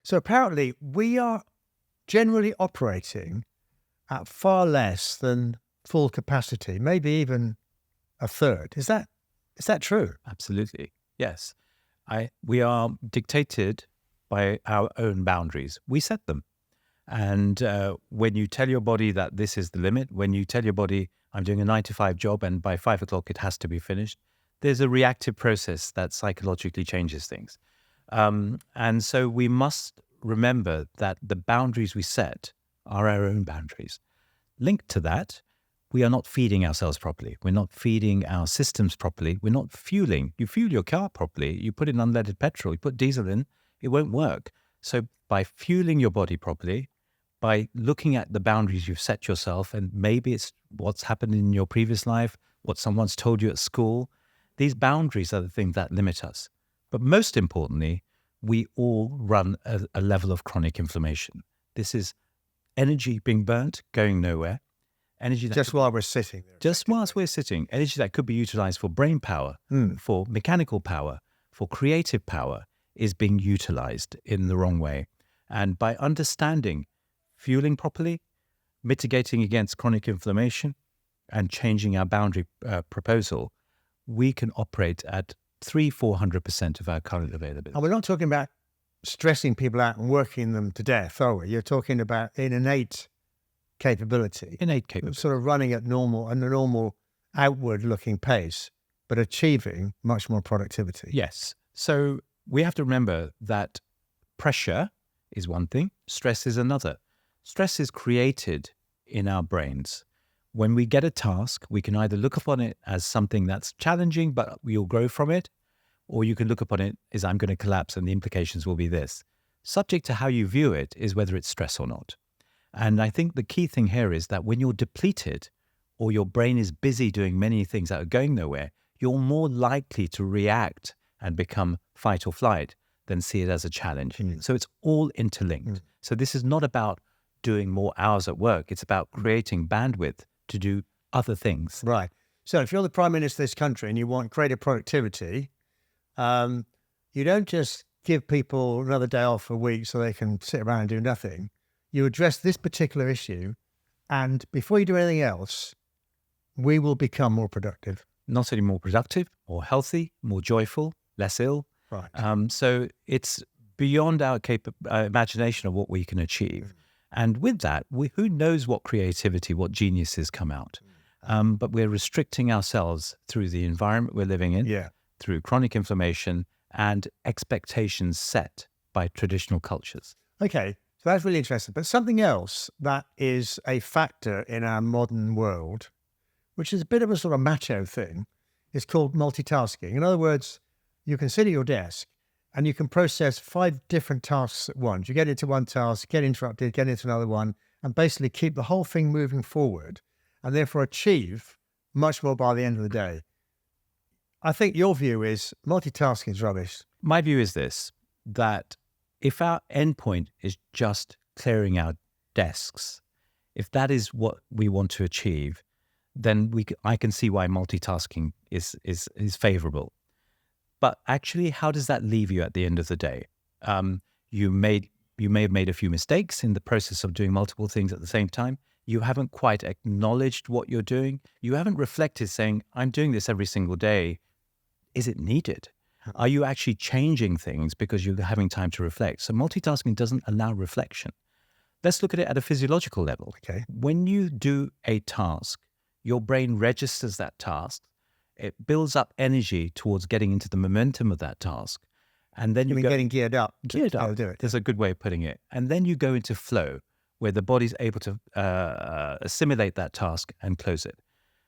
So apparently we are generally operating at far less than full capacity, maybe even a third. Is that true? Absolutely. Yes. We are dictated by our own boundaries. We set them. And when you tell your body that this is the limit, when you tell your body, I'm doing a 9 to 5 job and by 5 o'clock it has to be finished, there's a reactive process that psychologically changes things. And so we must remember that the boundaries we set are our own boundaries. Linked to that, we are not feeding ourselves properly. We're not feeding our systems properly. We're not fueling. You fuel your car properly. You put in unleaded petrol, you put diesel in, it won't work. So by fueling your body properly, by looking at the boundaries you've set yourself, and maybe it's what's happened in your previous life, what someone's told you at school, these boundaries are the things that limit us. But most importantly, we all run a level of chronic inflammation. This is energy being burnt, going nowhere. Energy that Just while we're sitting there. just whilst we're sitting, energy that could be utilized for brain power, for mechanical power, for creative power, is being utilized in the wrong way. And by understanding fueling properly, mitigating against chronic inflammation, and changing our boundary proposal, we can operate at 300-400% of our current availability. And we're not talking about stressing people out and working them to death, are we? You're talking about an innate capability. Innate capability. Sort of running at a normal outward-looking pace, but achieving much more productivity. Yes. So we have to remember that pressure is one thing, stress is another. Stress is created in our brains. When we get a task, we can either look upon it as something that's challenging, but we'll grow from it, or you can look upon it as I'm going to collapse and the implications will be this. Subject to how you view it is whether it's stress or not. And I think the key thing here is that when you're depleted or your brain is busy doing many things that are going nowhere, you're more likely to react and become fight or flight than see it as a challenge. So it's all interlinked. So this is not about doing more hours at work. It's about creating bandwidth to do other things. Right. So if you're the Prime Minister of this country and you want greater productivity, you don't just give people another day off a week so they can sit around and do nothing. You address this particular issue, and before you do anything else, we will become more productive. Not only more productive, more healthy, more joyful, less ill. Right. So it's beyond our imagination of what we can achieve. And with that, who knows what creativity, what geniuses come out. But we're restricting ourselves through the environment we're living in, through chronic inflammation and expectations set by traditional cultures. Okay, so that's really interesting. But something else that is a factor in our modern world, which is a bit of a sort of macho thing, is called multitasking. In other words, you can sit at your desk and you can process 5 different tasks at once. You get into one task, get interrupted, get into another one, and basically keep the whole thing moving forward and therefore achieve much more by the end of the day. I think your view is multitasking is rubbish. My view is this, that if our endpoint is just clearing our desks, if that is what we want to achieve, then I can see why multitasking is favorable. But actually, how does that leave you at the end of the day? You may have made a few mistakes in the process of doing multiple things at the same time. You haven't quite acknowledged what you're doing. You haven't reflected saying, I'm doing this every single day. Is it needed? Are you actually changing things because you're having time to reflect? So multitasking doesn't allow reflection. Let's look at it at a physiological level. Okay. When you do a task, your brain registers that task. It builds up energy towards getting into the momentum of that task. And then getting geared up. Geared up. Do it. There's a good way of putting it. And then you go into flow, where the body's able to assimilate that task and close it.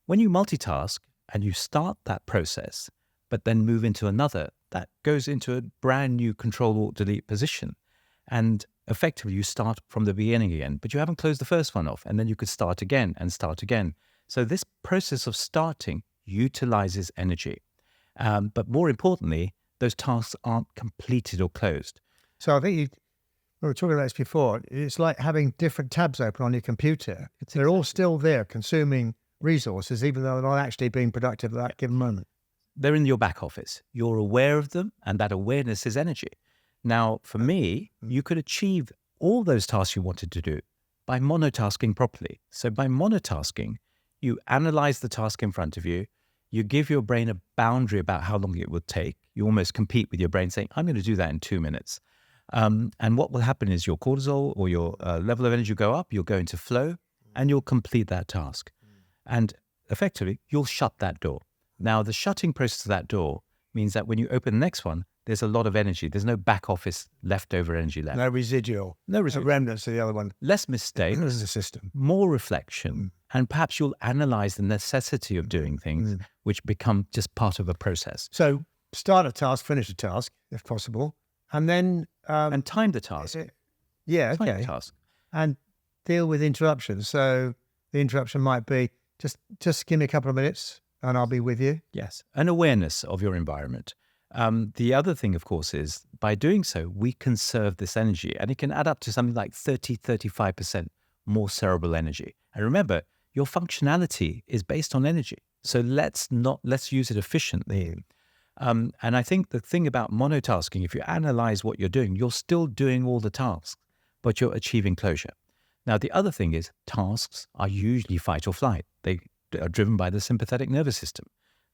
When you multitask and you start that process, but then move into another, that goes into a brand new Control-Alt-Delete position. And effectively, you start from the beginning again, but you haven't closed the first one off. And then you could start again and start again. So this process of starting utilizes energy. But more importantly, those tasks aren't completed or closed. So I think we were talking about this before. It's like having different tabs open on your computer. They're all still there consuming resources, even though they're not actually being productive at that given moment. They're in your back office. You're aware of them, and that awareness is energy. Now, for me, you could achieve all those tasks you wanted to do by monotasking properly. So by monotasking, you analyze the task in front of you. You give your brain a boundary about how long it would take. You almost compete with your brain saying, I'm going to do that in 2 minutes. And what will happen is your cortisol or your level of energy will go up, you'll go into flow, and you'll complete that task. And effectively, you'll shut that door. Now, the shutting process of that door means that when you open the next one, there's a lot of energy. There's no back office leftover energy left. No residual. No residual. Remnants of the other one. Less mistakes. There's a system. More reflection. And perhaps you'll analyze the necessity of doing things, which become just part of a process. So start a task, finish a task, if possible. And then... and time the task. Time the okay. task. And deal with interruptions. So the interruption might be, just give me a couple of minutes and I'll be with you. Yes. An awareness of your environment. The other thing, of course, is by doing so, we conserve this energy, and it can add up to something like 35% more cerebral energy. And remember, your functionality is based on energy. So let's use it efficiently. And I think the thing about monotasking, if you analyze what you're doing, you're still doing all the tasks, but you're achieving closure. Now, the other thing is tasks are usually fight or flight. They are driven by the sympathetic nervous system.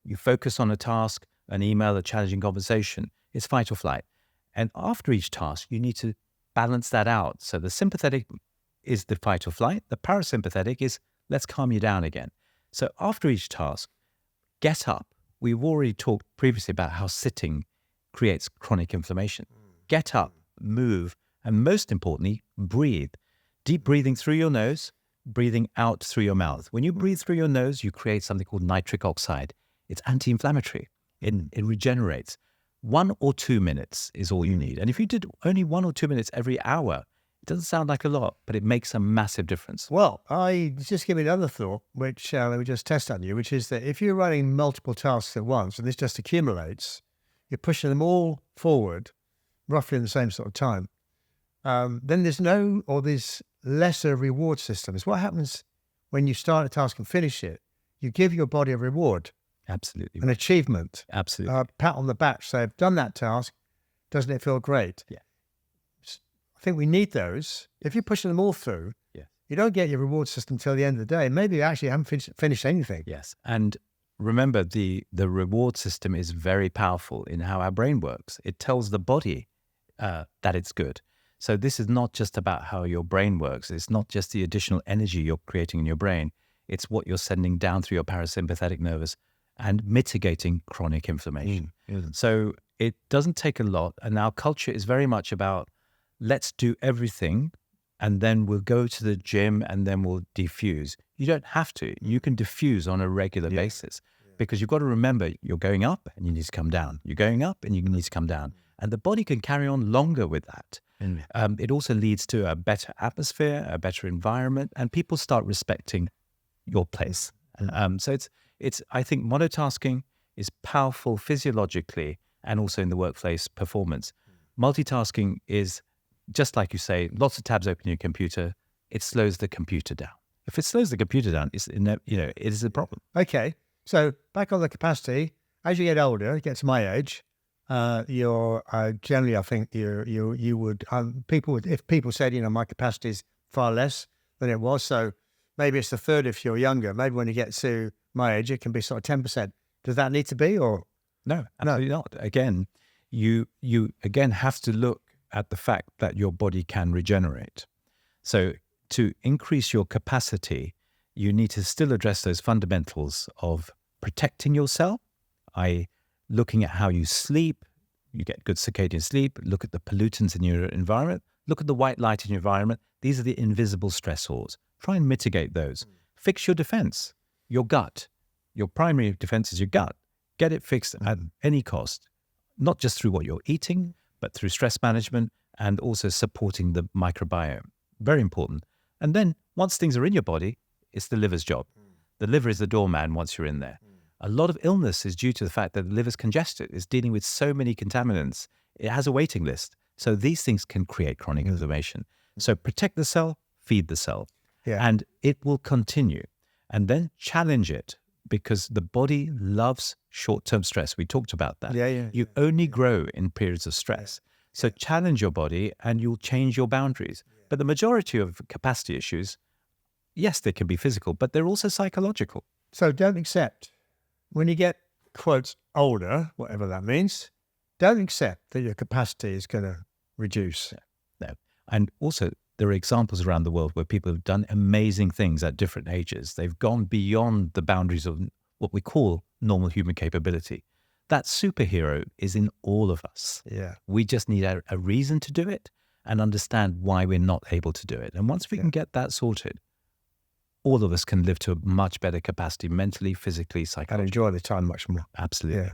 You focus on a task, an email, a challenging conversation, it's fight or flight. And after each task, you need to balance that out. So the sympathetic is the fight or flight. The parasympathetic is let's calm you down again. So after each task, get up. We've already talked previously about how sitting creates chronic inflammation. Get up, move, and most importantly, breathe. Deep breathing through your nose, breathing out through your mouth. When you breathe through your nose, you create something called nitric oxide. It's anti-inflammatory. It regenerates. 1 or 2 minutes is all you need. And if you did only 1 or 2 minutes every hour, it doesn't sound like a lot, but it makes a massive difference. Well, I just give me another thought, which let me just test on you, which is that if you're running multiple tasks at once and this just accumulates, you're pushing them all forward roughly in the same sort of time, then there's lesser reward systems. What happens when you start a task and finish it? You give your body a reward. Absolutely. An achievement. Absolutely. A pat on the back. So I've done that task. Doesn't it feel great? Yeah. I think we need those. If you're pushing them all through, yeah, you don't get your reward system till the end of the day. Maybe you actually haven't finished anything. Yes. And remember, the reward system is very powerful in how our brain works. It tells the body that it's good. So this is not just about how your brain works. It's not just the additional energy you're creating in your brain. It's what you're sending down through your parasympathetic nervous and mitigating chronic inflammation. So it doesn't take a lot. And our culture is very much about, let's do everything and then we'll go to the gym and then we'll diffuse. You don't have to. You can diffuse on a regular basis because you've got to remember you're going up and you need to come down. You're going up and you need to come down. And the body can carry on longer with that. It also leads to a better atmosphere, a better environment, and people start respecting your place. So I think monotasking is powerful physiologically and also in the workplace performance. Multitasking is, just like you say, lots of tabs open in your computer. It slows the computer down. If it slows the computer down, it is a problem. Okay. So back on the capacity, as you get older, you get to my age, you're generally, I think you would, if people said, my capacity is far less than it was. So maybe it's a third if you're younger. Maybe when you get to my age, it can be sort of 10%. Does that need to be, or? No, absolutely not. Again, you again have to look at the fact that your body can regenerate. So to increase your capacity, you need to still address those fundamentals of protecting yourself, i.e. looking at how you sleep, you get good circadian sleep, look at the pollutants in your environment, look at the white light in your environment. These are the invisible stressors. Try and mitigate those. Fix your defense, your gut. Your primary defense is your gut. Get it fixed at any cost, not just through what you're eating, but through stress management and also supporting the microbiome. Very important. And then once things are in your body, it's the liver's job. The liver is the doorman once you're in there. A lot of illness is due to the fact that the liver's congested. It's dealing with so many contaminants. It has a waiting list. So these things can create chronic inflammation. So protect the cell, feed the cell. And it will continue. And then challenge it, because the body loves short-term stress. We talked about that. You only grow in periods of stress. So challenge your body and you'll change your boundaries. But the majority of capacity issues, yes, they can be physical, but they're also psychological. So don't accept, when you get, quotes, older, whatever that means, don't accept that your capacity is going to reduce. No. And also, there are examples around the world where people have done amazing things at different ages. They've gone beyond the boundaries of what we call normal human capability. That superhero is in all of us. Yeah. We just need a reason to do it and understand why we're not able to do it. And once we can get that sorted, all of us can live to a much better capacity mentally, physically, And psychologically. enjoy the time much more. Absolutely. Yeah.